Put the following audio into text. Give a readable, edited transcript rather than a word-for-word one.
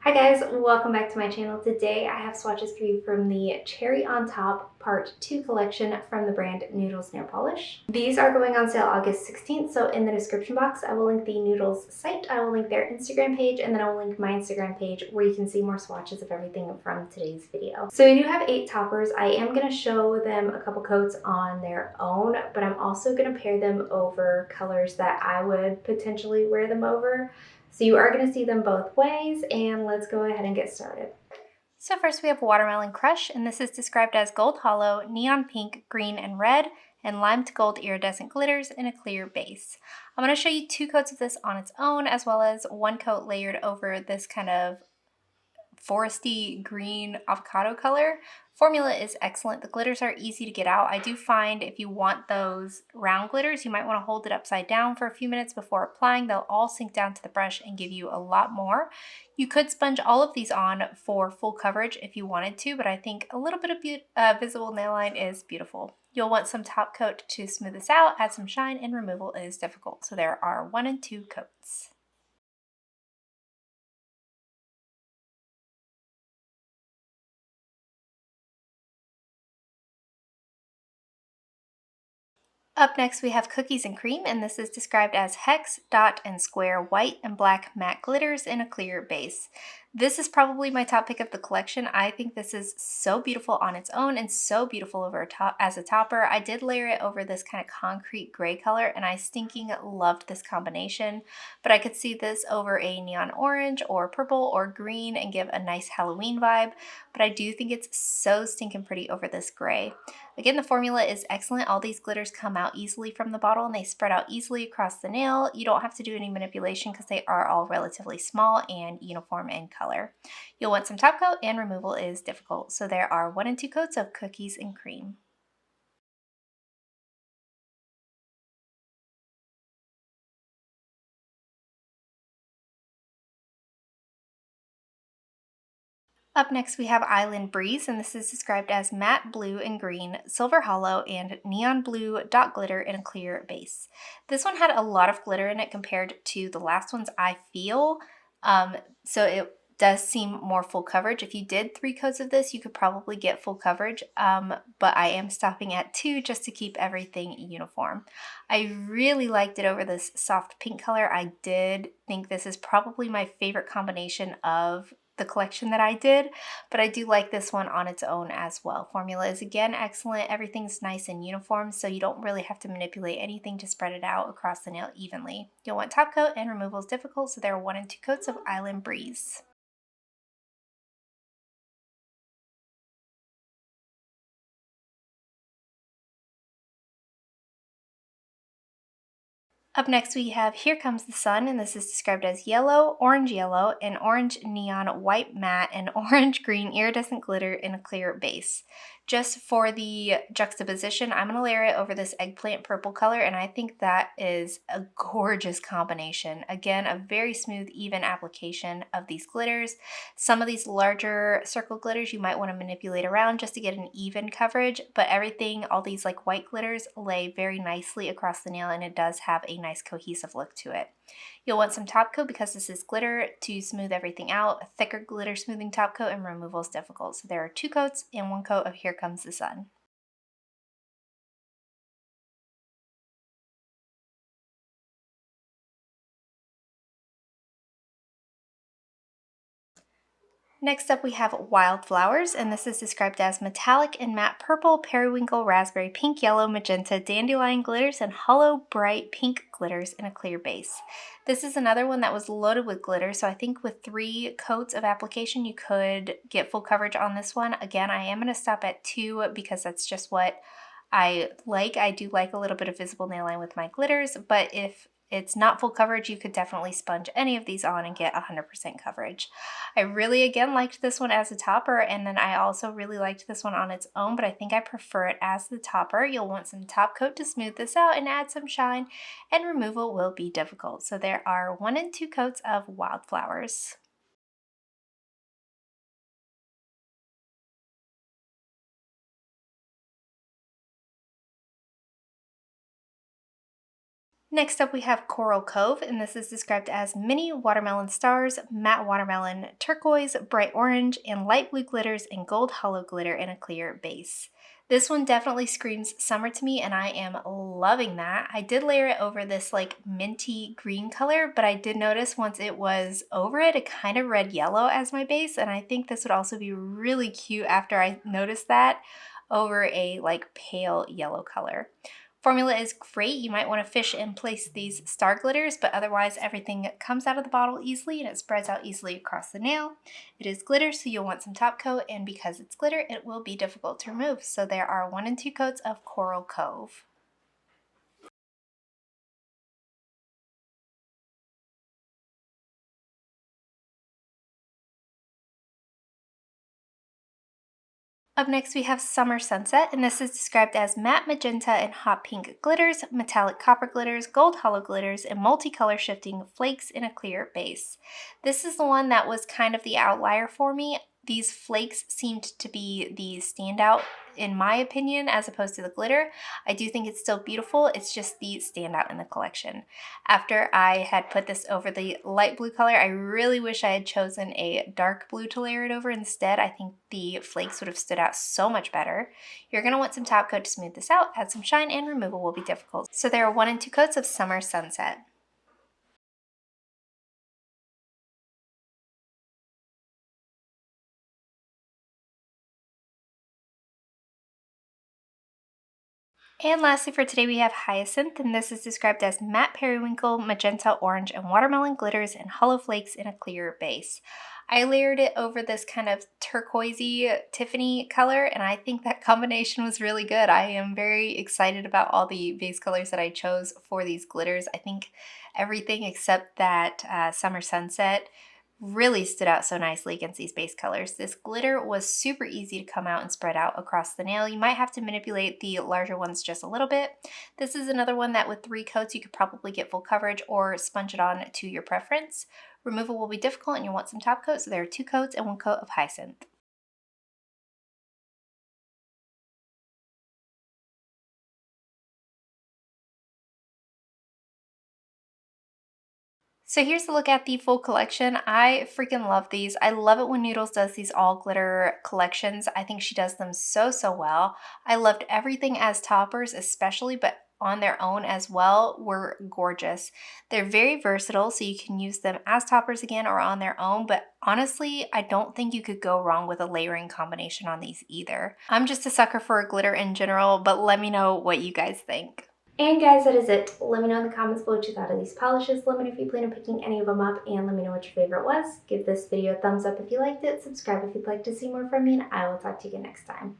Hi guys, welcome back to my channel. Today I have swatches for you from the Cherry on Top Part 2 collection from the brand Noodles Nail Polish. These are going on sale August 16th, so in the description box I will link the Noodles site, I will link their Instagram page, and then I will link my Instagram page where you can see more swatches of everything from today's video. So we do have 8 toppers. I am going to show them a couple coats on their own, but I'm also going to pair them over colors that I would potentially wear them over. So you are going to see them both ways, and let's go ahead and get started. So first we have Watermelon Crush, and this is described as gold hollow, neon pink, green, and red, and lime to gold iridescent glitters in a clear base. I'm going to show you 2 coats of this on its own, as well as 1 coat layered over this kind of foresty green avocado color. Formula is excellent. The glitters are easy to get out. I do find if you want those round glitters, you might want to hold it upside down for a few minutes before applying. They'll all sink down to the brush and give you a lot more. You could sponge all of these on for full coverage if you wanted to, but I think a little bit of visible nail line is beautiful. You'll want some top coat to smooth this out, add some shine, and removal is difficult. So there are 1 and 2 coats. Up next we have Cookies and Cream, and this is described as hex, dot, and square white and black matte glitters in a clear base. This is probably my top pick of the collection. I think this is so beautiful on its own and so beautiful over as a topper. I did layer it over this kind of concrete gray color, and I stinking loved this combination, but I could see this over a neon orange or purple or green and give a nice Halloween vibe, but I do think it's so stinking pretty over this gray. Again, the formula is excellent. All these glitters come out easily from the bottle and they spread out easily across the nail. You don't have to do any manipulation because they are all relatively small and uniform in color. You'll want some top coat, and removal is difficult. So there are 1 and 2 coats of Cookies and Cream. Up next we have Island Breeze, and this is described as matte blue and green, silver hollow, and neon blue dot glitter in a clear base. This one had a lot of glitter in it compared to the last ones, I feel, so it does seem more full coverage. If you did 3 coats of this, you could probably get full coverage, but I am stopping at 2 just to keep everything uniform. I really liked it over this soft pink color. I did think this is probably my favorite combination of the collection that I did, but I do like this one on its own as well. Formula is again excellent. Everything's nice and uniform, so you don't really have to manipulate anything to spread it out across the nail evenly. You'll want top coat, and removal is difficult, so there are 1 and 2 coats of Island Breeze. Up next we have Here Comes the Sun, and this is described as yellow, and orange neon white matte, and orange green iridescent glitter in a clear base. Just for the juxtaposition, I'm going to layer it over this eggplant purple color, and I think that is a gorgeous combination. Again, a very smooth, even application of these glitters. Some of these larger circle glitters you might want to manipulate around just to get an even coverage, but everything, all these like white glitters, lay very nicely across the nail, and it does have a nice cohesive look to it. You'll want some top coat because this is glitter to smooth everything out. A thicker glitter smoothing top coat, and removal is difficult. So there are 2 coats and 1 coat of Here Comes the Sun. Next up we have Wildflowers, and this is described as metallic and matte purple, periwinkle, raspberry, pink, yellow, magenta, dandelion glitters, and hollow, bright pink glitters in a clear base. This is another one that was loaded with glitter, so I think with 3 coats of application you could get full coverage on this one. Again, I am going to stop at 2 because that's just what I like. I do like a little bit of visible nail line with my glitters, but if it's not full coverage, you could definitely sponge any of these on and get 100% coverage. I really, again, liked this one as a topper, and then I also really liked this one on its own, but I think I prefer it as the topper. You'll want some top coat to smooth this out and add some shine, and removal will be difficult. So there are 1 and 2 coats of Wildflowers. Next up we have Coral Cove, and this is described as mini watermelon stars, matte watermelon turquoise, bright orange, and light blue glitters and gold hollow glitter in a clear base. This one definitely screams summer to me, and I am loving that. I did layer it over this like minty green color, but I did notice once it was over it, it kind of read yellow as my base, and I think this would also be really cute after I noticed that over a like pale yellow color. Formula is great. You might want to fish and place these star glitters, but otherwise everything comes out of the bottle easily and it spreads out easily across the nail. It is glitter, so you'll want some top coat, and because it's glitter, it will be difficult to remove. So there are 1 and 2 coats of Coral Cove. Up next we have Summer Sunset, and this is described as matte magenta and hot pink glitters, metallic copper glitters, gold hollow glitters, and multicolor shifting flakes in a clear base. This is the one that was kind of the outlier for me. These flakes seemed to be the standout in my opinion as opposed to the glitter. I do think it's still beautiful, it's just the standout in the collection. After I had put this over the light blue color, I really wish I had chosen a dark blue to layer it over instead. I think the flakes would have stood out so much better. You're going to want some top coat to smooth this out, add some shine, and removal will be difficult. So there are 1 and 2 coats of Summer Sunset. And lastly for today we have Hyacinth, and this is described as matte periwinkle, magenta, orange, and watermelon glitters and hollow flakes in a clear base. I layered it over this kind of turquoisey Tiffany color, and I think that combination was really good. I am very excited about all the base colors that I chose for these glitters. I think everything except that Summer Sunset really stood out so nicely against these base colors. This glitter was super easy to come out and spread out across the nail. You might have to manipulate the larger ones just a little bit. This is another one that with 3 coats you could probably get full coverage or sponge it on to your preference. Removal will be difficult and you'll want some top coat, so there are 2 coats and 1 coat of Hyacinth. So here's a look at the full collection. I freaking love these. I love it when Noodles does these all glitter collections. I think she does them so well. I loved everything as toppers especially, but on their own as well were gorgeous. They're very versatile, so you can use them as toppers again or on their own, but honestly, I don't think you could go wrong with a layering combination on these either. I'm just a sucker for glitter in general, but let me know what you guys think. And guys, that is it. Let me know in the comments below what you thought of these polishes. Let me know if you plan on picking any of them up, and let me know what your favorite was. Give this video a thumbs up if you liked it, subscribe if you'd like to see more from me, and I will talk to you again next time.